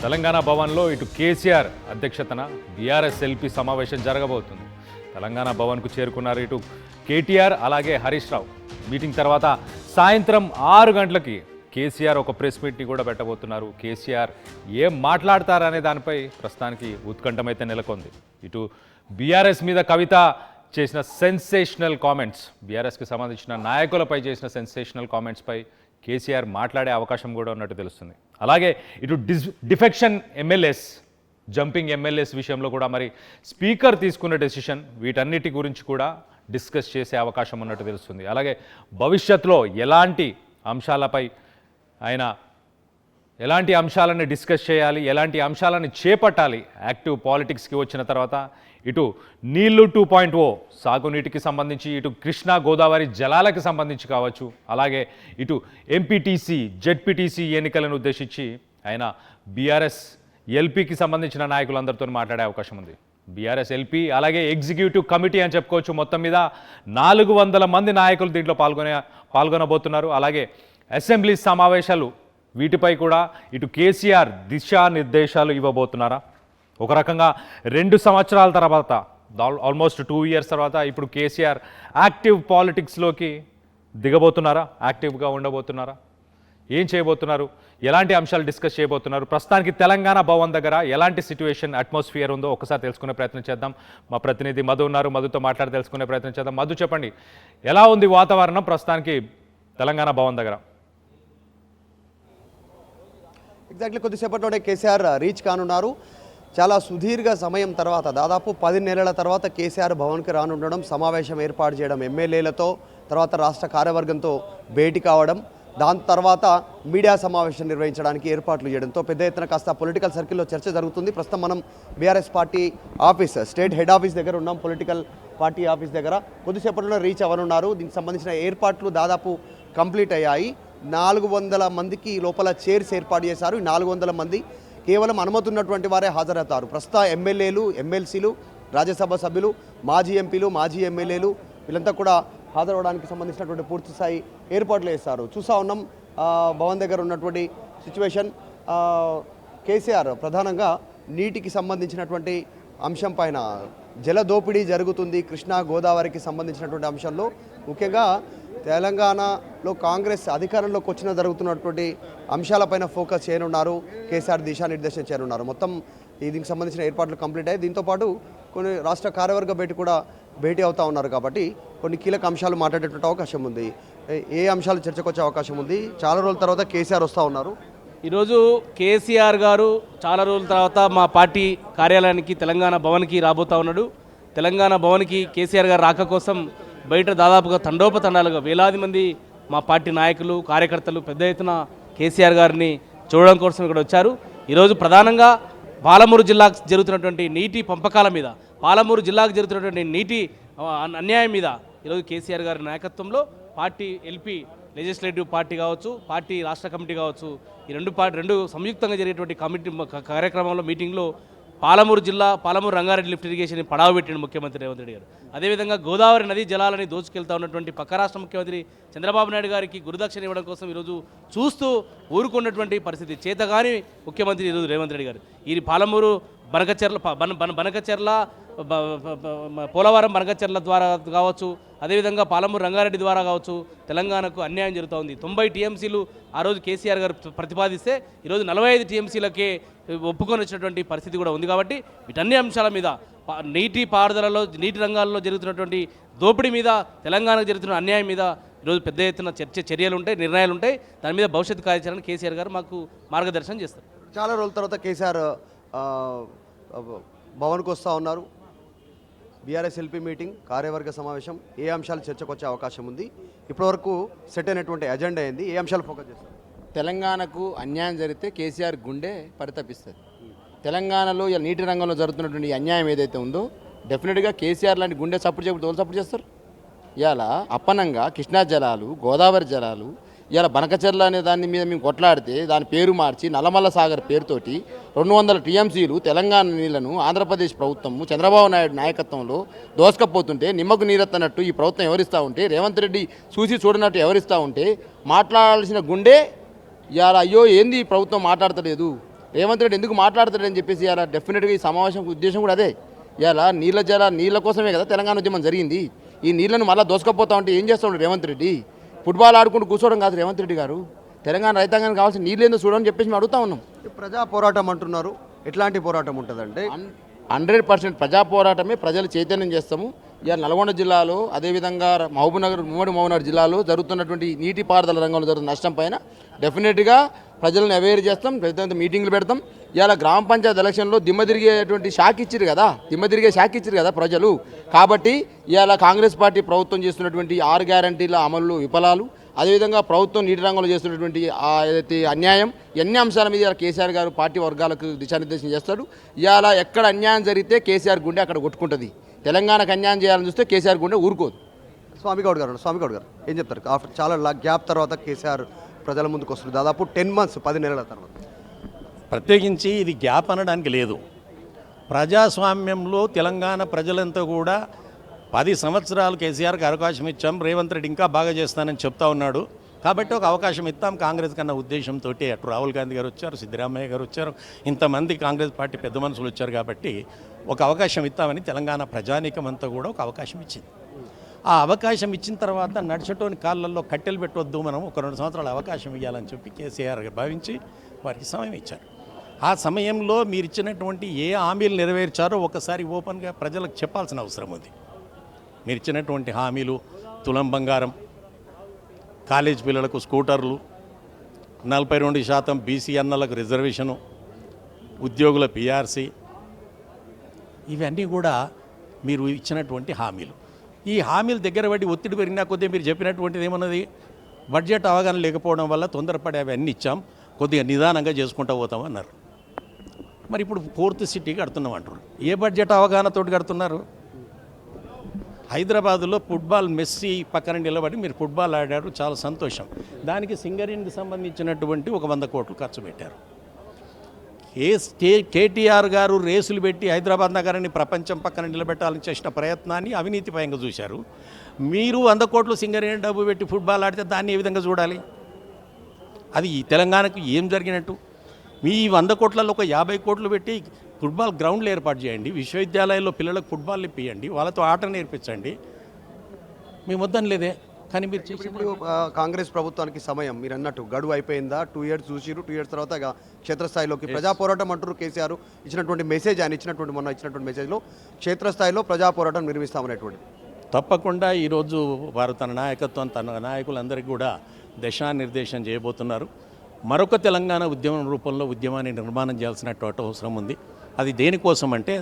తెలంగాణ భవన్లో ఇటు కేసీఆర్ అధ్యక్షతన బీఆర్ఎస్ ఎల్పీ సమావేశం జరగబోతుంది. తెలంగాణ భవన్కు చేరుకున్నారు ఇటు కేటీఆర్ అలాగే హరీష్ రావు. మీటింగ్ తర్వాత సాయంత్రం 6 గంటలకి కేసీఆర్ ఒక ప్రెస్ మీట్ని కూడా పెట్టబోతున్నారు. కేసీఆర్ ఏం మాట్లాడతారనే దానిపై ప్రస్తుతానికి ఉత్కంఠమైతే నెలకొంది. ఇటు బీఆర్ఎస్ మీద కవిత చేసిన సెన్సేషనల్ కామెంట్స్, బీఆర్ఎస్కి సంబంధించిన నాయకులపై చేసిన సెన్సేషనల్ కామెంట్స్పై కేసీఆర్ మాట్లాడే అవకాశం కూడా ఉన్నట్టు తెలుస్తుంది. అలాగే ఇటు డిఫెక్షన్ ఎమ్మెల్యేస్, జంపింగ్ ఎమ్మెల్యేస్ విషయంలో కూడా మరి స్పీకర్ తీసుకున్న డెసిషన్, వీటన్నిటి గురించి కూడా డిస్కస్ చేసే అవకాశం ఉన్నట్టు తెలుస్తుంది. అలాగే భవిష్యత్తులో ఎలాంటి అంశాలపై ఆయన ఎలాంటి అంశాలను డిస్కస్ చేయాలి, ఎలాంటి అంశాలను చేపట్టాలి యాక్టివ్ పాలిటిక్స్కి వచ్చిన తర్వాత, ఇటు నీళ్లు 2.0 సాగునీటికి సంబంధించి, ఇటు కృష్ణా గోదావరి జలాలకు సంబంధించి కావచ్చు, అలాగే ఇటు ఎంపీటీసీ జెడ్పీటీసీ ఎన్నికలను ఉద్దేశించి ఆయన బీఆర్ఎస్ ఎల్పీకి సంబంధించిన నాయకులందరితో మాట్లాడే అవకాశం ఉంది. బీఆర్ఎస్ ఎల్పీ అలాగే ఎగ్జిక్యూటివ్ కమిటీ అని చెప్పుకోవచ్చు. మొత్తం మీద 400 మంది నాయకులు దీంట్లో పాల్గొనబోతున్నారు. అలాగే అసెంబ్లీ సమావేశాలు, వీటిపై కూడా ఇటు కేసీఆర్ దిశానిర్దేశాలు ఇవ్వబోతున్నారా? ఒక రకంగా 2 సంవత్సరాల తర్వాత, ఆల్మోస్ట్ 2 ఇయర్స్ తర్వాత ఇప్పుడు కేసీఆర్ యాక్టివ్ పాలిటిక్స్లోకి దిగబోతున్నారా? యాక్టివ్గా ఉండబోతున్నారా? ఏం చేయబోతున్నారు? ఎలాంటి అంశాలు డిస్కస్ చేయబోతున్నారు? ప్రస్తుతానికి తెలంగాణ భవన్ దగ్గర ఎలాంటి సిచ్యువేషన్, అట్మాస్ఫియర్ ఉందో ఒకసారి తెలుసుకునే ప్రయత్నం చేద్దాం. మా ప్రతినిధి మధు ఉన్నారు, మధుతో మాట్లాడి తెలుసుకునే ప్రయత్నం చేద్దాం. మధు, చెప్పండి, ఎలా ఉంది వాతావరణం ప్రస్తుతానికి తెలంగాణ భవన్ దగ్గర? ఎగ్జాక్ట్లీ కొద్దిసేపట్లోనే కేసీఆర్ రీచ్ కానున్నారు. చాలా సుదీర్ఘ సమయం తర్వాత, దాదాపు 10 నెలల తర్వాత కేసీఆర్ భవన్కి రానుండడం, సమావేశం ఏర్పాటు చేయడం, ఎమ్మెల్యేలతో, తర్వాత రాష్ట్ర కార్యవర్గంతో భేటీ కావడం, దాని తర్వాత మీడియా సమావేశం నిర్వహించడానికి ఏర్పాట్లు చేయడంతో పెద్ద ఎత్తున కాస్త పొలిటికల్ సర్కిల్లో చర్చ జరుగుతుంది. ప్రస్తుతం మనం BRS party office, state head office దగ్గర ఉన్నాం. పొలిటికల్ పార్టీ ఆఫీస్ దగ్గర కొద్దిసేపట్లో రీచ్ అవ్వనున్నారు. దీనికి సంబంధించిన ఏర్పాట్లు దాదాపు కంప్లీట్ అయ్యాయి. 400 మందికి లోపల చైర్స్ ఏర్పాటు చేశారు. 400 మంది కేవలం అనుమతి ఉన్నటువంటి వారే హాజరవుతారు. ప్రస్తుత ఎమ్మెల్యేలు, ఎమ్మెల్సీలు, రాజ్యసభ సభ్యులు, మాజీ ఎంపీలు, మాజీ ఎమ్మెల్యేలు వీళ్ళంతా కూడా హాజరవడానికి సంబంధించినటువంటి పూర్తి స్థాయి ఏర్పాట్లు చేస్తారు. చూసా ఉన్నాం భవన్ దగ్గర ఉన్నటువంటి సిచ్యువేషన్. కేసీఆర్ ప్రధానంగా నీటికి సంబంధించినటువంటి అంశం పైన, జల దోపిడీ జరుగుతుంది కృష్ణా గోదావరికి సంబంధించినటువంటి అంశంలో, ముఖ్యంగా తెలంగాణలో కాంగ్రెస్ అధికారంలోకి వచ్చిన జరుగుతున్నటువంటి అంశాలపైన ఫోకస్ చేయనున్నారు. కేసీఆర్ దిశానిర్దేశం చేయనున్నారు. మొత్తం దీనికి సంబంధించిన ఏర్పాట్లు కంప్లీట్ అయ్యాయి. దీంతోపాటు కొన్ని రాష్ట్ర కార్యవర్గ భేటీ అవుతూ ఉన్నారు కాబట్టి కొన్ని కీలక అంశాలు మాట్లాడేటువంటి అవకాశం ఉంది. ఏ అంశాలు చర్చకు వచ్చే అవకాశం ఉంది? చాలా రోజుల తర్వాత కేసీఆర్ వస్తూ ఉన్నారు. ఈరోజు కేసీఆర్ గారు చాలా రోజుల తర్వాత మా పార్టీ కార్యాలయానికి, తెలంగాణ భవన్కి రాబోతూ ఉన్నాడు. తెలంగాణ భవన్కి కేసీఆర్ గారు రాక కోసం బయట దాదాపుగా తండోపతండాలుగా వేలాది మంది మా పార్టీ నాయకులు, కార్యకర్తలు పెద్ద ఎత్తున కేసీఆర్ గారిని చూడడం కోసం ఇక్కడ వచ్చారు. ఈరోజు ప్రధానంగా పాలమూరు జిల్లాకు జరుగుతున్నటువంటి నీటి పంపకాల మీద, పాలమూరు జిల్లాకు జరుగుతున్నటువంటి నీటి అన్యాయం మీద ఈరోజు కేసీఆర్ గారి నాయకత్వంలో పార్టీ ఎల్పీ లెజిస్లేటివ్ పార్టీ కావచ్చు, పార్టీ రాష్ట్ర కమిటీ కావచ్చు, ఈ రెండు సంయుక్తంగా జరిగేటువంటి కమిటీ కార్యక్రమంలో, మీటింగ్లో పాలమూరు జిల్లా, పాలమూరు రంగారెడ్డి లిఫ్ట్ ఇరిగేషన్ పడావ పెట్టిన ముఖ్యమంత్రి రేవంత్ రెడ్డి గారు. అదేవిధంగా గోదావరి నదీ జలాలని దోచుకెళ్తా ఉన్నటువంటి పక్క రాష్ట్ర ముఖ్యమంత్రి చంద్రబాబు నాయుడు గారికి గురుదక్షిణ ఇవ్వడం కోసం ఈరోజు చూస్తూ ఊరుకున్నటువంటి పరిస్థితి, చేతగాని ముఖ్యమంత్రి ఈరోజు రేవంత్ రెడ్డి గారు. ఈ పాలమూరు బనకచెర్ల పోలవరం బనకచెర్ల ద్వారా కావచ్చు, అదేవిధంగా పాలమూరు రంగారెడ్డి ద్వారా కావచ్చు, తెలంగాణకు అన్యాయం జరుగుతూ ఉంది. 90 టీఎంసీలు ఆ రోజు కేసీఆర్ గారు ప్రతిపాదిస్తే ఈరోజు 45 టీఎంసీలకే ఒప్పుకొని వచ్చినటువంటి పరిస్థితి కూడా ఉంది. కాబట్టి వీటన్ని అంశాల మీద, నీటి పారుదలలో, నీటి రంగాల్లో జరుగుతున్నటువంటి దోపిడీ మీద, తెలంగాణకు జరుగుతున్న అన్యాయం మీద ఈరోజు పెద్ద ఎత్తున చర్యలు ఉంటాయి, నిర్ణయాలు ఉంటాయి. దాని మీద భవిష్యత్తు కార్యాచరణ కేసీఆర్ గారు మాకు మార్గదర్శనం చేస్తారు. చాలా రోజుల తర్వాత కేసీఆర్ భవన్కు వస్తూ ఉన్నారు. బీఆర్ఎస్ ఎల్పీ మీటింగ్, కార్యవర్గ సమావేశం, ఏ అంశాలు చర్చకు వచ్చే అవకాశం ఉంది? ఇప్పటివరకు సెట్ అయినటువంటి ఎజెండా ఏంది? ఏ అంశాలు ఫోకస్ చేస్తారు? తెలంగాణకు అన్యాయం జరిగితే కేసీఆర్ గుండె పరితపిస్తుంది. తెలంగాణలో ఇలా నీటి రంగంలో జరుగుతున్నటువంటి అన్యాయం ఏదైతే ఉందో డెఫినెట్గా కేసీఆర్ లాంటి గుండె సపోర్ట్ చేయకపోతే ఎవరు సపోర్ట్ చేస్తారు? ఇవాళ అప్పనంగా కృష్ణా జలాలు, గోదావరి జలాలు, ఇవాళ బనకచెర్ల అనే దాని మీద మేము కొట్లాడితే దాని పేరు మార్చి నల్లమల్ల సాగర్ పేరుతోటి 200 టీఎంసీలు తెలంగాణ నీళ్లను ఆంధ్రప్రదేశ్ ప్రభుత్వము చంద్రబాబు నాయుడు నాయకత్వంలో దోసుకపోతుంటే, నిమ్మకు నీరెత్తనట్టు ఈ ప్రభుత్వం ఎవరిస్తూ ఉంటే, రేవంత్ రెడ్డి చూసి చూడనట్టు ఎవరిస్తూ ఉంటే, మాట్లాడాల్సిన గుండె ఇవాళ అయ్యో ఏంది ప్రభుత్వం మాట్లాడతలేదు, రేవంత్ రెడ్డి ఎందుకు మాట్లాడతాడని చెప్పేసి ఇలా డెఫినెట్గా ఈ సమావేశం ఉద్దేశం కూడా అదే. ఇలా నీళ్ళ కోసమే కదా తెలంగాణ ఉద్యమం జరిగింది. ఈ నీళ్లను మళ్ళీ దోసుకపోతా ఉంటే ఏం చేస్తాడు రేవంత్ రెడ్డి? ఫుట్బాల్ ఆడుకుంటూ కూర్చోవడం కాదు రేవంత్ రెడ్డి గారు. తెలంగాణ రైతాంగానికి కావాల్సిన నీళ్ళు ఏందో చూడని చెప్పేసి మేము అడుగుతా ఉన్నాం. ప్రజా పోరాటం అంటున్నారు, ఎట్లాంటి పోరాటం ఉంటుందంటే 100% ప్రజా పోరాటమే. ప్రజలు చైతన్యం చేస్తాము. ఇవాళ నల్గొండ జిల్లాలో అదేవిధంగా మహబూబ్నగర్ ఉమ్మడి మహబూబ్నగర్ జిల్లాలో జరుగుతున్నటువంటి నీటిపారుదల రంగంలో జరుగుతున్న నష్టం పైన డెఫినెట్గా ప్రజలను అవేర్ చేస్తాం, పెద్ద మీటింగ్లు పెడతాం. ఇవాళ గ్రామ పంచాయతీ ఎలక్షన్లో దిమ్మ తిరిగే షాక్ ఇచ్చారు కదా ప్రజలు. కాబట్టి ఇవాళ కాంగ్రెస్ పార్టీ ప్రభుత్వం చేస్తున్నటువంటి 6 గ్యారంటీల అమలు విఫలాలు, అదేవిధంగా ప్రభుత్వం నీటి రంగంలో చేస్తున్నటువంటి ఏదైతే అన్యాయం, ఎన్ని అంశాల మీద కేసీఆర్ గారు పార్టీ వర్గాలకు దిశానిర్దేశం చేస్తాడు. ఇవాళ ఎక్కడ అన్యాయం జరిగితే కేసీఆర్ గుండె అక్కడ కొట్టుకుంటుంది. తెలంగాణకు అన్యాయం చేయాలని చూస్తే కేసీఆర్ గుండె ఊరుకోదు. స్వామిగౌడ్ గారు ఏం చెప్తారు? ఆఫ్టర్ చాలా గ్యాప్ తర్వాత కేసీఆర్ ప్రజల ముందుకు వస్తుంది, దాదాపు 10 months 10 నెలల తర్వాత. ప్రత్యేకించి ఇది గ్యాప్ అనడానికి లేదు. ప్రజాస్వామ్యంలో తెలంగాణ ప్రజలంతా కూడా 10 సంవత్సరాలు కేసీఆర్కి అవకాశం ఇచ్చాం, రేవంత్ రెడ్డి ఇంకా బాగా చేస్తానని చెప్తా ఉన్నాడు. కాబట్టి ఒక అవకాశం ఇస్తాం కాంగ్రెస్ కన్నా ఉద్దేశంతో అటు రాహుల్ గాంధీ గారు వచ్చారు, సిద్ధరామయ్య గారు వచ్చారు, ఇంతమంది కాంగ్రెస్ పార్టీ పెద్ద మనుషులు వచ్చారు. కాబట్టి ఒక అవకాశం ఇస్తామని తెలంగాణ ప్రజానీకం అంతా కూడా ఒక అవకాశం ఇచ్చింది. ఆ అవకాశం ఇచ్చిన తర్వాత నడిచేటోని కాళ్ళల్లో కట్టెలు పెట్టవద్దు, మనం ఒక 2 సంవత్సరాల అవకాశం ఇవ్వాలని చెప్పి కేసీఆర్ భావించి వారికి సమయం ఇచ్చారు. ఆ సమయంలో మీరు ఇచ్చినటువంటి ఏ హామీలు నెరవేర్చారో ఒకసారి ఓపెన్గా ప్రజలకు చెప్పాల్సిన అవసరం ఉంది. మీరు ఇచ్చినటువంటి హామీలు తులం బంగారం, కాలేజ్ పిల్లలకు స్కూటర్లు, 42% బీసీ అన్నలకు రిజర్వేషను, ఉద్యోగుల పిఆర్సీ, ఇవన్నీ కూడా మీరు ఇచ్చినటువంటి హామీలు. ఈ హామీలు దగ్గర పడి ఒత్తిడి పెరిగినా కొద్దిగా మీరు చెప్పినటువంటిది ఏమన్నది, బడ్జెట్ అవగాహన లేకపోవడం వల్ల తొందరపడి అవన్నీ ఇచ్చాం, కొద్దిగా నిదానంగా చేసుకుంటూ పోతాం అన్నారు. మరి ఇప్పుడు 4th సిటీ కడుతున్నాం అంటారు. ఏ బడ్జెట్ అవగాహనతో కడుతున్నారు? హైదరాబాదులో ఫుట్బాల్ మెస్సీ పక్కన నిలబడి మీరు ఫుట్బాల్ ఆడారు, చాలా సంతోషం. దానికి సింగరేణికి సంబంధించినటువంటి ఒక 100 కోట్లు ఖర్చు పెట్టారు. కేటీఆర్ గారు రేసులు పెట్టి హైదరాబాద్ నగరాన్ని ప్రపంచం పక్కన నిలబెట్టాలని చేసిన ప్రయత్నాన్ని అవినీతిపయంగా చూశారు. మీరు 100 కోట్లు సింగరేణి డబ్బు పెట్టి ఫుట్బాల్ ఆడితే దాన్ని ఏ విధంగా చూడాలి? అది ఈ తెలంగాణకు ఏం జరిగినట్టు? మీ 100 కోట్లలో ఒక 50 కోట్లు పెట్టి ఫుట్బాల్ గ్రౌండ్లు ఏర్పాటు చేయండి, విశ్వవిద్యాలయాల్లో పిల్లలకు ఫుట్బాల్ ఇప్పియండి, వాళ్ళతో ఆట నేర్పించండి. మేము వద్దని లేదే. కానీ మీరు ఇప్పుడు కాంగ్రెస్ ప్రభుత్వానికి సమయం మీరు అన్నట్టు గడువు అయిపోయిందా? 2 years చూసిరు, 2 years తర్వాత ఇక క్షేత్రస్థాయిలోకి ప్రజా పోరాటం అంటారు. కేసీఆర్ ఇచ్చినటువంటి మెసేజ్, ఆయన మొన్న ఇచ్చినటువంటి మెసేజ్లో క్షేత్రస్థాయిలో ప్రజా పోరాటం నిర్వహిస్తామనేటువంటిది. తప్పకుండా ఈరోజు వారు తన నాయకత్వం, తన నాయకులందరికీ కూడా దిశానిర్దేశం చేయబోతున్నారు. మరొక తెలంగాణ ఉద్యమం రూపంలో ఉద్యమాన్ని నిర్మాణం చేయాల్సినటువంటి అవసరం ఉంది. అది దేనికోసం అంటే,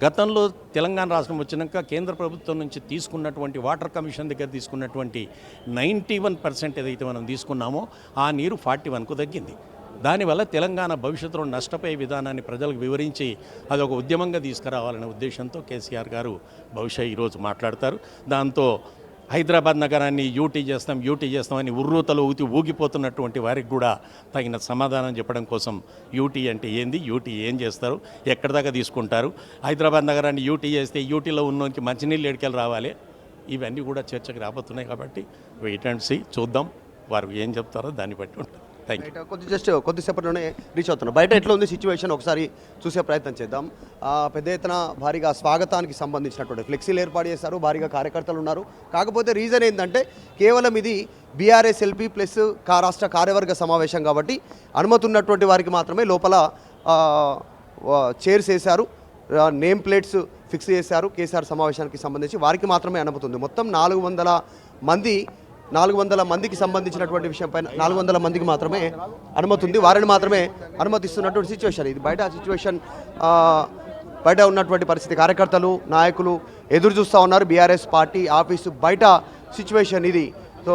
గతంలో తెలంగాణ రాష్ట్రం వచ్చినాక కేంద్ర ప్రభుత్వం నుంచి తీసుకున్నటువంటి వాటర్ కమిషన్ దగ్గర తీసుకున్నటువంటి 91% ఏదైతే మనం తీసుకున్నామో ఆ నీరు 41కు తగ్గింది. దానివల్ల తెలంగాణ భవిష్యత్తులో నష్టపోయే విధానాన్ని ప్రజలకు వివరించి అదొక ఉద్యమంగా తీసుకురావాలనే ఉద్దేశంతో కేసీఆర్ గారు బహుశా ఈరోజు మాట్లాడతారు. దాంతో హైదరాబాద్ నగరాన్ని యూటీ చేస్తామని ఉర్రూతలు ఊగిపోతున్నటువంటి వారికి కూడా తగిన సమాధానం చెప్పడం కోసం యూటీ అంటే ఏంది, యూటీ ఏం చేస్తారు, ఎక్కడి దాకా తీసుకుంటారు, హైదరాబాద్ నగరాన్ని యూటీ చేస్తే యూటీలో ఉన్నోనికి మంచినీళ్ళు ఎడికెళ్ళి రావాలి, ఇవన్నీ కూడా చర్చకు రాబోతున్నాయి. కాబట్టి వెయిట్ అండ్ సీ, చూద్దాం వారు ఏం చెప్తారో దాన్ని బట్టి ఉంటుంది. కొద్దిసేపట్లోనే రీచ్ అవుతున్నాం. బయట ఎట్లా ఉంది సిచ్యువేషన్ ఒకసారి చూసే ప్రయత్నం చేద్దాం. పెద్ద ఎత్తున భారీగా స్వాగతానికి సంబంధించినటువంటి ఫ్లెక్సీలు ఏర్పాటు చేస్తారు, భారీగా కార్యకర్తలు ఉన్నారు. కాకపోతే రీజన్ ఏంటంటే కేవలం ఇది బీఆర్ఎస్ ఎల్పీ ప్లస్ రాష్ట్ర కార్యవర్గ సమావేశం కాబట్టి అనుమతి ఉన్నటువంటి వారికి మాత్రమే లోపల చైర్స్ వేశారు, నేమ్ ప్లేట్స్ ఫిక్స్ చేశారు. కేసీఆర్ సమావేశానికి సంబంధించి వారికి మాత్రమే అనుమతి ఉంది. మొత్తం 400 మందికి సంబంధించినటువంటి విషయం పైన 400 మందికి మాత్రమే అనుమతి ఉంది. వారిని మాత్రమే అనుమతిస్తున్నటువంటి సిచ్యువేషన్ ఇది. బయట సిచ్యువేషన్ బయట ఉన్నటువంటి పరిస్థితి, కార్యకర్తలు నాయకులు ఎదురు చూస్తూ ఉన్నారు. బీఆర్ఎస్ పార్టీ ఆఫీసు బయట సిచ్యువేషన్ ఇది. సో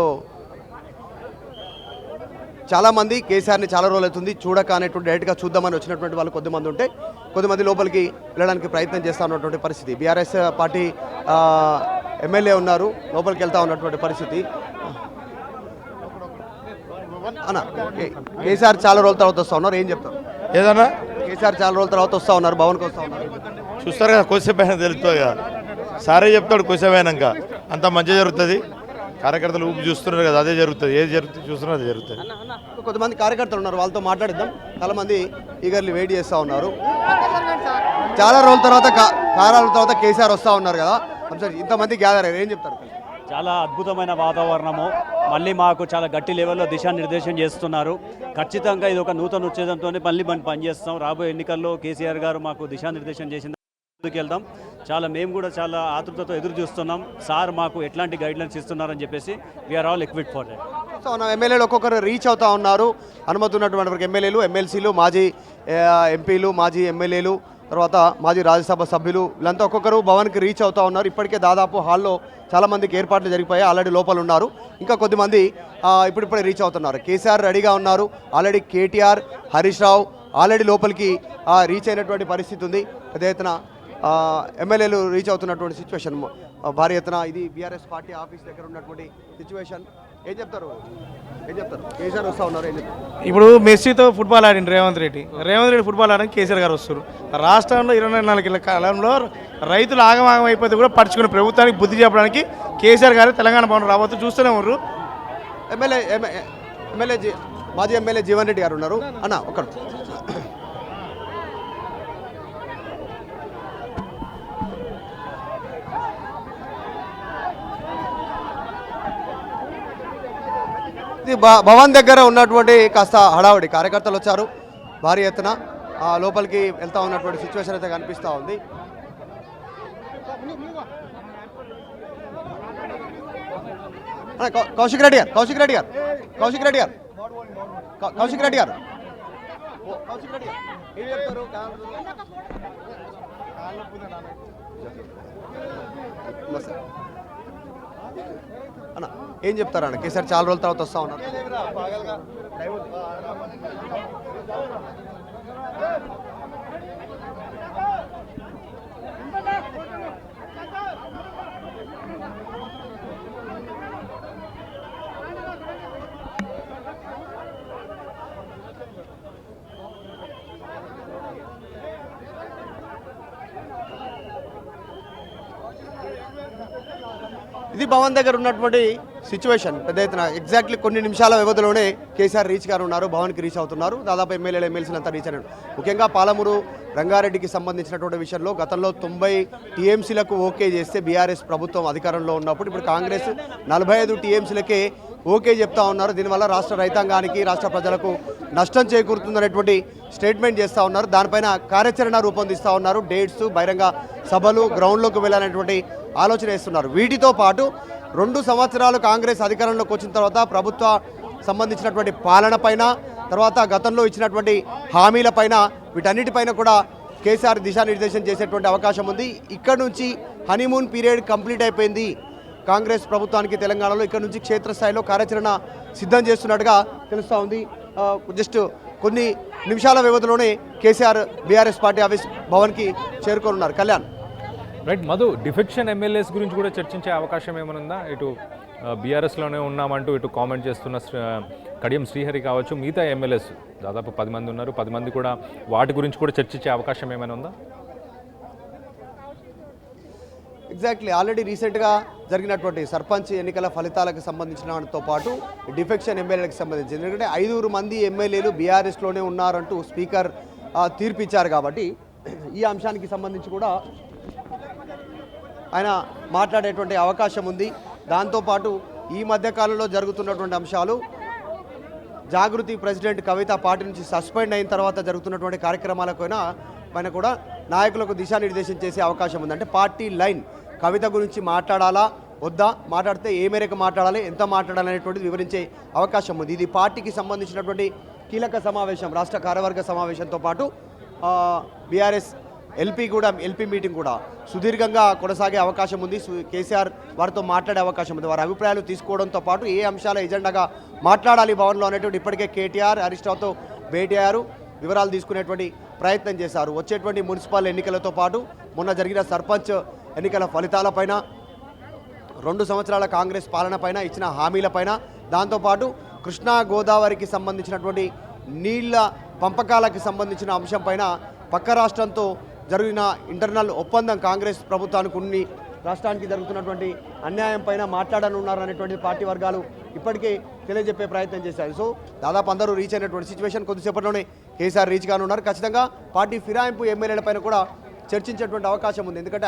చాలామంది కేసీఆర్ని చాలా రోజులు అవుతుంది చూడక అనేటువంటి డైరెక్ట్గా చూద్దామని వచ్చినటువంటి వాళ్ళు కొద్దిమంది ఉంటే, కొద్దిమంది లోపలికి వెళ్ళడానికి ప్రయత్నం చేస్తూ ఉన్నటువంటి పరిస్థితి. బీఆర్ఎస్ పార్టీ ఎమ్మెల్యే ఉన్నారు, లోపలికి వెళ్తూ ఉన్నటువంటి పరిస్థితి. అన్న, కేసీఆర్ చాలా రోజుల తర్వాత వస్తూ ఉన్నారు, ఏం చెప్తారు? ఏదన్నా కేసీఆర్ చాలా రోజుల తర్వాత వస్తూ ఉన్నారు, భవన్కి వస్తూ ఉన్నారు. చూస్తారు కదా, కొద్దిసేపు అయినా తెలుస్తుంది కదా, సారే చెప్తాడు కొద్దిసేపు అయినాక అంత మంచి జరుగుతుంది. కార్యకర్తలు ఊపి చూస్తున్నారు కదా, అదే జరుగుతుంది. ఏది జరుగుతుంది చూస్తున్నారు అదే జరుగుతుంది. కొంతమంది కార్యకర్తలు ఉన్నారు, వాళ్ళతో మాట్లాడిద్దాం. చాలా మంది ఈగర్లీ వెయిట్ చేస్తూ ఉన్నారు. చాలా రోజుల తర్వాత కారాల తర్వాత కేసీఆర్ వస్తూ ఉన్నారు కదా, ఇంతమంది గ్యాదర్ అయ్యారు, ఏం చెప్తారు? చాలా అద్భుతమైన వాతావరణము. మళ్ళీ మాకు చాలా గట్టి లెవెల్లో దిశానిర్దేశం చేస్తున్నారు. ఖచ్చితంగా ఇది ఒక నూతన ఉత్తేజంతో మళ్ళీ మనం పనిచేస్తాం. రాబోయే ఎన్నికల్లో కేసీఆర్ గారు మాకు దిశానిర్దేశం చేసిన ముందుకెళ్తాం. మేము కూడా చాలా ఆతృతతో ఎదురు చూస్తున్నాం. సార్ మాకు ఎట్లాంటి గైడ్లైన్స్ ఇస్తున్నారని చెప్పేసి we are all equipped for that. So నా ఎమ్మెల్యేలు ఒక్కొక్కరు రీచ్ అవుతా ఉన్నారు. అనుమతి ఉన్నటువంటి ఎమ్మెల్యేలు, ఎమ్మెల్సీలు, మాజీ ఎంపీలు, మాజీ ఎమ్మెల్యేలు, తర్వాత మాజీ రాజ్యసభ సభ్యులు, వీళ్ళంతా ఒక్కొక్కరు భవన్కి రీచ్ అవుతా ఉన్నారు. ఇప్పటికే దాదాపు హాల్లో చాలామందికి ఏర్పాట్లు జరిగిపోయాయి, ఆల్రెడీ లోపల ఉన్నారు. ఇంకా కొద్దిమంది ఇప్పుడిప్పుడే రీచ్ అవుతున్నారు. కేసీఆర్ రెడీగా ఉన్నారు. ఆల్రెడీ కేటీఆర్, హరీష్ రావు ఆల్రెడీ లోపలికి రీచ్ అయినటువంటి పరిస్థితి ఉంది. పెద్ద ఎత్తున ఎమ్మెల్యేలు రీచ్ అవుతున్నటువంటి సిచ్యువేషన్ భారీ ఎత్తున. ఇది బీఆర్ఎస్ పార్టీ ఆఫీస్ దగ్గర ఉన్నటువంటి సిచ్యువేషన్. ఏం చెప్తారు? కేసీఆర్ వస్తూ ఉన్నారు, ఏం చెప్తారు? ఇప్పుడు మెస్సీతో ఫుట్బాల్ ఆడింది రేవంత్ రెడ్డి ఫుట్బాల్ ఆడడానికి కేసీఆర్ గారు వస్తారు. రాష్ట్రంలో 24 ఏళ్ల కాలంలో రైతులు ఆగమాగం అయిపోతే కూడా పడుచుకునే ప్రభుత్వానికి బుద్ధి చెప్పడానికి కేసీఆర్ గారు తెలంగాణ భవన్ రాబోతూ చూస్తూనే ఉన్నారు. మాజీ ఎమ్మెల్యే జీవన్ రెడ్డి గారు ఉన్నారు. అన్న ఒకరు ఇది భవన్ దగ్గర ఉన్నటువంటి కాస్త హడావుడి, కార్యకర్తలు వచ్చారు భారీ ఎత్తున. లోపలికి వెళ్తా ఉన్నటువంటి సిచ్యువేషన్ అయితే కనిపిస్తూ ఉంది. కౌశిక్ రెడ్డి గారు ఏం చెప్తారు? అన్న ఏం చెప్తారన్న? కేసీఆర్ చాలా రోజుల తర్వాత వస్తా ఉన్నారు. ఇది భవన్ దగ్గర ఉన్నటువంటి సిచ్యువేషన్. పెద్ద ఎత్తున ఎగ్జాక్ట్లీ కొన్ని నిమిషాల వ్యవధిలోనే కేసీఆర్ రీచ్ గారు ఉన్నారు, భవన్కి రీచ్ అవుతున్నారు. దాదాపు ఎమ్మెల్యేలు, ఎమ్మెల్సీలు అంతా రీచ్ అయినారు. ముఖ్యంగా పాలమూరు రంగారెడ్డికి సంబంధించినటువంటి విషయంలో గతంలో 90 టీఎంసీలకు ఓకే చేస్తే బీఆర్ఎస్ ప్రభుత్వం అధికారంలో ఉన్నప్పుడు ఇప్పుడు కాంగ్రెస్ 45 టీఎంసీలకే ఓకే చెప్తా ఉన్నారు. దీనివల్ల రాష్ట్ర రైతాంగానికి, రాష్ట్ర ప్రజలకు నష్టం చేకూరుతుందనేటువంటి స్టేట్మెంట్ చేస్తూ ఉన్నారు. దానిపైన కార్యాచరణ రూపొందిస్తూ ఉన్నారు. డేట్స్, బహిరంగ సభలు, గ్రౌండ్లోకి వెళ్ళాలనేటువంటి ఆలోచన వేస్తున్నారు. వీటితో పాటు 2 సంవత్సరాలు కాంగ్రెస్ అధికారంలోకి వచ్చిన తర్వాత ప్రభుత్వ సంబంధించినటువంటి పాలన పైన, తర్వాత గతంలో ఇచ్చినటువంటి హామీలపైన, వీటన్నిటిపైన కూడా కేసీఆర్ దిశానిర్దేశం చేసేటువంటి అవకాశం ఉంది. ఇక్కడ నుంచి హనీమూన్ పీరియడ్ కంప్లీట్ అయిపోయింది కాంగ్రెస్ ప్రభుత్వానికి తెలంగాణలో. ఇక్కడ నుంచి క్షేత్రస్థాయిలో కార్యాచరణ సిద్ధం చేస్తున్నట్టుగా తెలుస్తూ ఉంది. జస్ట్ కొన్ని నిమిషాల వ్యవధిలోనే కేసీఆర్ బీఆర్ఎస్ పార్టీ ఆఫీస్ భవన్కి చేరుకోనున్నారు. Kalyan right Madhu, defection MLAs గురించి కూడా చర్చించే అవకాశం ఏమైనా ఉందా? ఇటు బీఆర్ఎస్లోనే ఉన్నామంటూ ఇటు కామెంట్ చేస్తున్న కడియం శ్రీహరి కావచ్చు, మిగతా ఎమ్మెల్యేస్ దాదాపు 10 మంది ఉన్నారు. 10 మంది కూడా వాటి గురించి కూడా చర్చించే అవకాశం ఏమైనా ఉందా? ఎగ్జాక్ట్లీ ఆల్రెడీ రీసెంట్గా జరిగినటువంటి సర్పంచ్ ఎన్నికల ఫలితాలకు సంబంధించిన వాటితో పాటు డిఫెక్షన్ ఎమ్మెల్యేలకు సంబంధించి, ఎందుకంటే 5 మంది ఎమ్మెల్యేలు బీఆర్ఎస్లోనే ఉన్నారంటూ స్పీకర్ తీర్పిచ్చారు. కాబట్టి ఈ అంశానికి సంబంధించి కూడా ఆయన మాట్లాడేటువంటి అవకాశం ఉంది. దాంతోపాటు ఈ మధ్యకాలంలో జరుగుతున్నటువంటి అంశాలు, జాగృతి ప్రెసిడెంట్ కవిత పార్టీ నుంచి సస్పెండ్ అయిన తర్వాత జరుగుతున్నటువంటి కార్యక్రమాలపైన కూడా నాయకులకు దిశానిర్దేశం చేసే అవకాశం ఉంది. అంటే పార్టీ లైన్, కవిత గురించి మాట్లాడాలా వద్దా, మాట్లాడితే ఏ మేరకు మాట్లాడాలి, ఎంత మాట్లాడాలి అనేటువంటిది వివరించే అవకాశం ఉంది. ఇది పార్టీకి సంబంధించినటువంటి కీలక సమావేశం. రాష్ట్ర కార్యవర్గ సమావేశంతో పాటు బీఆర్ఎస్ ఎల్పీ మీటింగ్ కూడా సుదీర్ఘంగా కొనసాగే అవకాశం ఉంది. కేసీఆర్ వారితో మాట్లాడే అవకాశం ఉంది. వారి అభిప్రాయాలు తీసుకోవడంతో పాటు ఏ అంశాల ఎజెండాగా మాట్లాడాలి భవన్లో అనేటువంటి ఇప్పటికే కేటీఆర్, హరీష్ రావుతో భేటీ అయ్యారు, వివరాలు తీసుకునేటువంటి ప్రయత్నం చేశారు. వచ్చేటువంటి మున్సిపల్ ఎన్నికలతో పాటు మొన్న జరిగిన సర్పంచ్ ఎన్నికల ఫలితాలపైన, 2 సంవత్సరాల కాంగ్రెస్ పాలనపైన, ఇచ్చిన హామీలపైన, దాంతోపాటు కృష్ణా గోదావరికి సంబంధించినటువంటి నీళ్ల పంపకాలకు సంబంధించిన అంశంపైన పక్క రాష్ట్రంతో జరిగిన ఇంటర్నల్ ఒప్పందం కాంగ్రెస్ ప్రభుత్వానికి రాష్ట్రానికి జరుగుతున్నటువంటి అన్యాయం పైన మాట్లాడనున్నారు అనేటువంటి పార్టీ వర్గాలు ఇప్పటికే తెలియజెప్పే ప్రయత్నం చేశారు. సో దాదాపు అందరూ రీచ్ అయినటువంటి సిచ్యువేషన్. కొద్దిసేపట్లోనే కేసీఆర్ రీచ్ కానున్నారు. ఖచ్చితంగా పార్టీ ఫిరాయింపు ఎమ్మెల్యేల పైన కూడా చర్చించేటువంటి అవకాశం ఉంది. ఎందుకంటే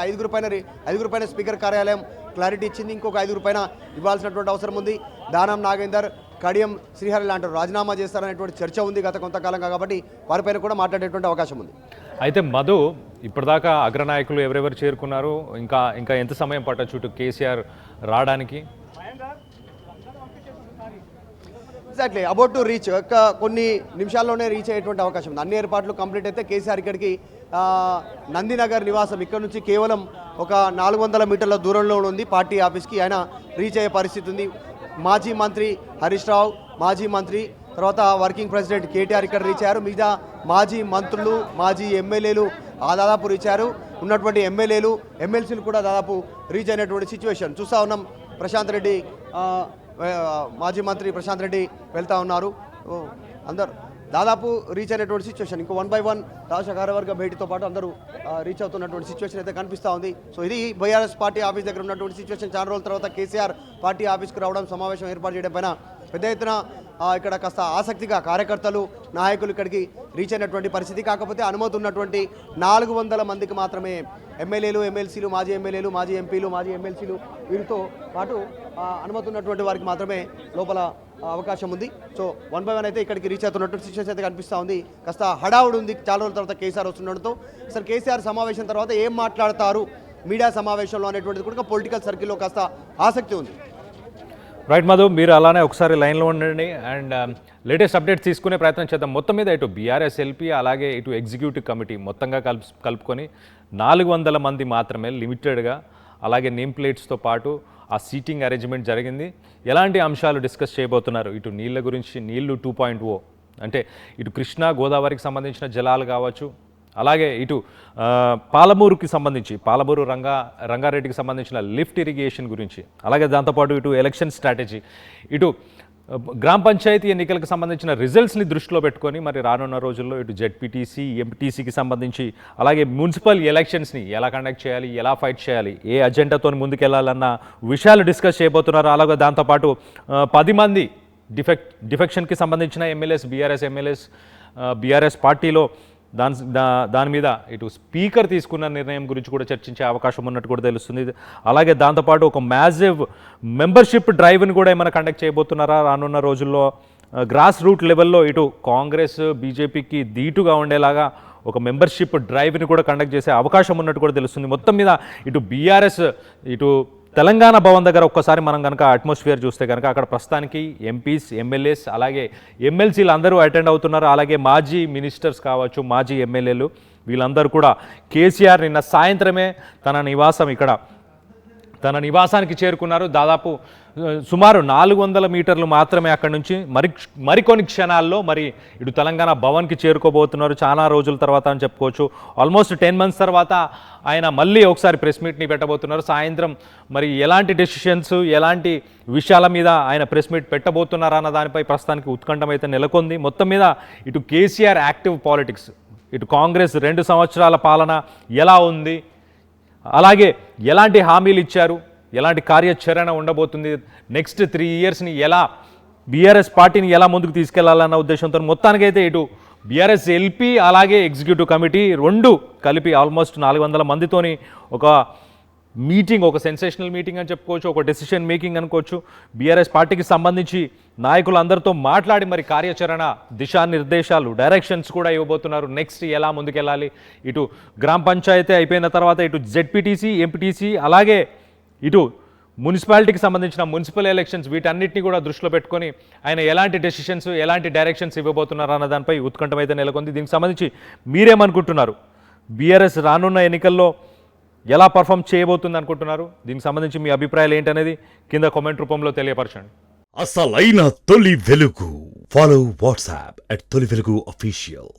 ఐదుగురు పైన స్పీకర్ కార్యాలయం క్లారిటీ ఇచ్చింది. ఇంకొక 5 పైన ఇవ్వాల్సినటువంటి అవసరం ఉంది. దానం నాగేందర్, కడియం శ్రీహరి లాంటి రాజీనామా చేస్తారనేటువంటి చర్చ ఉంది గత కొంతకాలంగా. కాబట్టి వారిపైన కూడా మాట్లాడేటువంటి అవకాశం ఉంది. అయితే మధు, ఇప్పటిదాకా అగ్రనాయకులు ఎవరెవరు చేరుకున్నారు, ఇంకా ఎంత సమయం పట్టొచ్చు ఇటు కేసీఆర్ రావడానికి? Exactly about to reach. కొన్ని నిమిషాల్లోనే రీచ్ అయ్యేటువంటి అవకాశం ఉంది. అన్ని ఏర్పాట్లు కంప్లీట్ అయితే కేసీఆర్ ఇక్కడికి నందినగర్ నివాసం ఇక్కడ నుంచి కేవలం ఒక 400 మీటర్ల దూరంలో ఉంది పార్టీ ఆఫీస్కి. ఆయన రీచ్ అయ్యే పరిస్థితి ఉంది. మాజీ మంత్రి హరీష్ రావు, మాజీ మంత్రి తర్వాత వర్కింగ్ ప్రెసిడెంట్ కేటీఆర్ ఇక్కడ రీచ్ అయ్యారు. మిగతా మాజీ మంత్రులు, మాజీ ఎమ్మెల్యేలు దాదాపు రీచ్ అయ్యారు. ఉన్నటువంటి ఎమ్మెల్యేలు, ఎమ్మెల్సీలు కూడా దాదాపు రీచ్ అయినటువంటి సిచ్యువేషన్ చూస్తూ ఉన్నాం. ప్రశాంత్ రెడ్డి, మాజీ మంత్రి ప్రశాంత్ రెడ్డి వెళ్తూ ఉన్నారు. అందరు దాదాపు రీచ్ అయినటువంటి సిచ్యువేషన్. ఇంకో 1 by 1 రాష్ట్ర కార్యవర్గ భేటీతో పాటు అందరూ రీచ్ అవుతున్నటువంటి సిచ్యువేషన్ అయితే కనిపిస్తూ ఉంది. సో ఇది బీఆర్ఎస్ పార్టీ ఆఫీస్ దగ్గర ఉన్నటువంటి సిచ్యువేషన్. చాలా రోజుల తర్వాత కేసీఆర్ పార్టీ ఆఫీస్కి రావడం, సమావేశం ఏర్పాటు చేయడం పైన పెద్ద ఎత్తున ఇక్కడ కాస్త ఆసక్తిగా కార్యకర్తలు, నాయకులు ఇక్కడికి రీచ్ అయినటువంటి పరిస్థితి. కాకపోతే అనుమతి ఉన్నటువంటి 400 మందికి మాత్రమే ఎమ్మెల్యేలు, ఎమ్మెల్సీలు, మాజీ ఎమ్మెల్యేలు, మాజీ ఎంపీలు, మాజీ ఎమ్మెల్సీలు వీరితో పాటు అనుమతి ఉన్నటువంటి వారికి మాత్రమే లోపల అవకాశం ఉంది. సో 1 by 1 అయితే ఇక్కడికి రీచ్ అవుతున్నటువంటి సిచ్యువేషన్ అయితే కనిపిస్తూ ఉంది. కాస్త హడావుడు ఉంది చాలా రోజుల తర్వాత కేసీఆర్ వస్తుండడంతో. అసలు కేసీఆర్ సమావేశం తర్వాత ఏం మాట్లాడతారు మీడియా సమావేశంలో అనేటువంటిది కూడా పొలిటికల్ సర్కిల్లో కాస్త ఆసక్తి ఉంది. రైట్ మధు, మీరు అలానే ఒకసారి లైన్లో ఉండండి అండ్ లేటెస్ట్ అప్డేట్స్ తీసుకునే ప్రయత్నం చేద్దాం. మొత్తం మీద ఇటు బీఆర్ఎస్ ఎల్పీ అలాగే ఇటు ఎగ్జిక్యూటివ్ కమిటీ మొత్తంగా కలుపుకొని 400 మంది మాత్రమే లిమిటెడ్గా, అలాగే నేమ్ ప్లేట్స్తో పాటు ఆ సీటింగ్ అరేంజ్మెంట్ జరిగింది. ఎలాంటి అంశాలు డిస్కస్ చేయబోతున్నారు? ఇటు నీళ్ళ గురించి, నీళ్లు 2.0 అంటే ఇటు కృష్ణా గోదావరికి సంబంధించిన జలాలు కావచ్చు, అలాగే ఇటు పాలమూరుకి సంబంధించి పాలమూరు రంగారెడ్డికి సంబంధించిన లిఫ్ట్ ఇరిగేషన్ గురించి, అలాగే దాంతోపాటు ఇటు ఎలక్షన్ స్ట్రాటజీ, ఇటు గ్రామ పంచాయతీ ఎన్నికలకు సంబంధించిన రిజల్ట్స్ని దృష్టిలో పెట్టుకొని మరి రానున్న రోజుల్లో ఇటు జెడ్పీటీసీ, ఎంపీటీసీకి సంబంధించి, అలాగే మున్సిపల్ ఎలక్షన్స్ని ఎలా కండక్ట్ చేయాలి, ఎలా ఫైట్ చేయాలి, ఏ అజెండాతో ముందుకెళ్లాలన్న విషయాలు డిస్కస్ చేయబోతున్నారు. అలాగే దాంతోపాటు 10 మంది డిఫెక్షన్కి సంబంధించిన ఎమ్మెల్యేస్, బీఆర్ఎస్ ఎమ్మెల్యేస్ బీఆర్ఎస్ పార్టీలో దాని మీద ఇటు స్పీకర్ తీసుకున్న నిర్ణయం గురించి కూడా చర్చించే అవకాశం ఉన్నట్టు కూడా తెలుస్తుంది. అలాగే దాంతోపాటు ఒక మ్యాసివ్ మెంబర్షిప్ డ్రైవ్ని కూడా ఏమైనా కండక్ట్ చేయబోతున్నారా రానున్న రోజుల్లో? గ్రాస్ రూట్ లెవెల్లో ఇటు కాంగ్రెస్, బీజేపీకి ధీటుగా ఉండేలాగా ఒక మెంబర్షిప్ డ్రైవ్ని కూడా కండక్ట్ చేసే అవకాశం ఉన్నట్టు కూడా తెలుస్తుంది. మొత్తం మీద ఇటు బీఆర్ఎస్, ఇటు తెలంగాణ భవన్ దగ్గర ఒక్కసారి మనం కనుక అట్మాస్ఫియర్ చూస్తే కనుక అక్కడ ప్రస్తుతానికి ఎంపీస్, ఎమ్మెల్యేస్ అలాగే ఎమ్మెల్సీలు అందరూ అటెండ్ అవుతున్నారు. అలాగే మాజీ మినిస్టర్స్ కావచ్చు, మాజీ ఎమ్మెల్యేలు వీళ్ళందరూ కూడా కేసీఆర్ నిన్న సాయంత్రమే తన నివాసానికి చేరుకున్నారు. దాదాపు సుమారు 400 మీటర్లు మాత్రమే అక్కడి నుంచి మరికొన్ని క్షణాల్లో మరి ఇటు తెలంగాణ భవన్కి చేరుకోబోతున్నారు. చాలా రోజుల తర్వాత అని చెప్పుకోవచ్చు. ఆల్మోస్ట్ 10 months తర్వాత ఆయన మళ్ళీ ఒకసారి ప్రెస్ మీట్ని పెట్టబోతున్నారు. సాయంత్రం మరి ఎలాంటి డెసిషన్స్, ఎలాంటి విషయాల మీద ఆయన ప్రెస్ మీట్ పెట్టబోతున్నారు అన్న దానిపై ప్రస్తుతానికి ఉత్కంఠం అయితే నెలకొంది. మొత్తం మీద ఇటు కేసీఆర్ యాక్టివ్ పాలిటిక్స్, ఇటు కాంగ్రెస్ 2 సంవత్సరాల పాలన ఎలా ఉంది, అలాగే ఎలాంటి హామీలు ఇచ్చారు, ఎలాంటి కార్యాచరణ ఉండబోతుంది, నెక్స్ట్ 3 yearsని ఎలా బీఆర్ఎస్ పార్టీని ఎలా ముందుకు తీసుకెళ్లాలన్న ఉద్దేశంతో మొత్తానికైతే ఇటు బీఆర్ఎస్ ఎల్పీ అలాగే ఎగ్జిక్యూటివ్ కమిటీ 2 కలిపి ఆల్మోస్ట్ 400 మందితోని ఒక మీటింగ్, ఒక సెన్సేషనల్ మీటింగ్ అని చెప్పుకోవచ్చు, ఒక డెసిషన్ మేకింగ్ అనుకోవచ్చు. బీఆర్ఎస్ పార్టీకి సంబంధించి నాయకులందరితో మాట్లాడి మరి కార్యాచరణ, దిశానిర్దేశాలు, డైరెక్షన్స్ కూడా ఇవ్వబోతున్నారు. నెక్స్ట్ ఎలా ముందుకెళ్ళాలి, ఇటు గ్రామ పంచాయతీ అయిపోయిన తర్వాత ఇటు జెడ్పీటీసీ, ఎంపీటీసీ అలాగే ఇటు మున్సిపాలిటీకి సంబంధించిన మున్సిపల్ ఎలక్షన్స్ వీటన్నిటిని కూడా దృష్టిలో పెట్టుకొని ఆయన ఎలాంటి డెసిషన్స్, ఎలాంటి డైరెక్షన్స్ ఇవ్వబోతున్నారు అన్న దానిపై ఉత్కంఠం అయితే నెలకొంది. దీనికి సంబంధించి మీరేమనుకుంటున్నారు? బీఆర్ఎస్ రానున్న ఎన్నికల్లో ఎలా పర్ఫామ్ చేయబోతుంది అనుకుంటున్నారు? దీనికి సంబంధించి మీ అభిప్రాయాలు ఏంటనేది కింద కామెంట్ రూపంలో తెలియపరచండి. అసలైన తొలి వెలుగు. ఫాలో వాట్సాప్ @తొలి వెలుగు అఫీషియల్.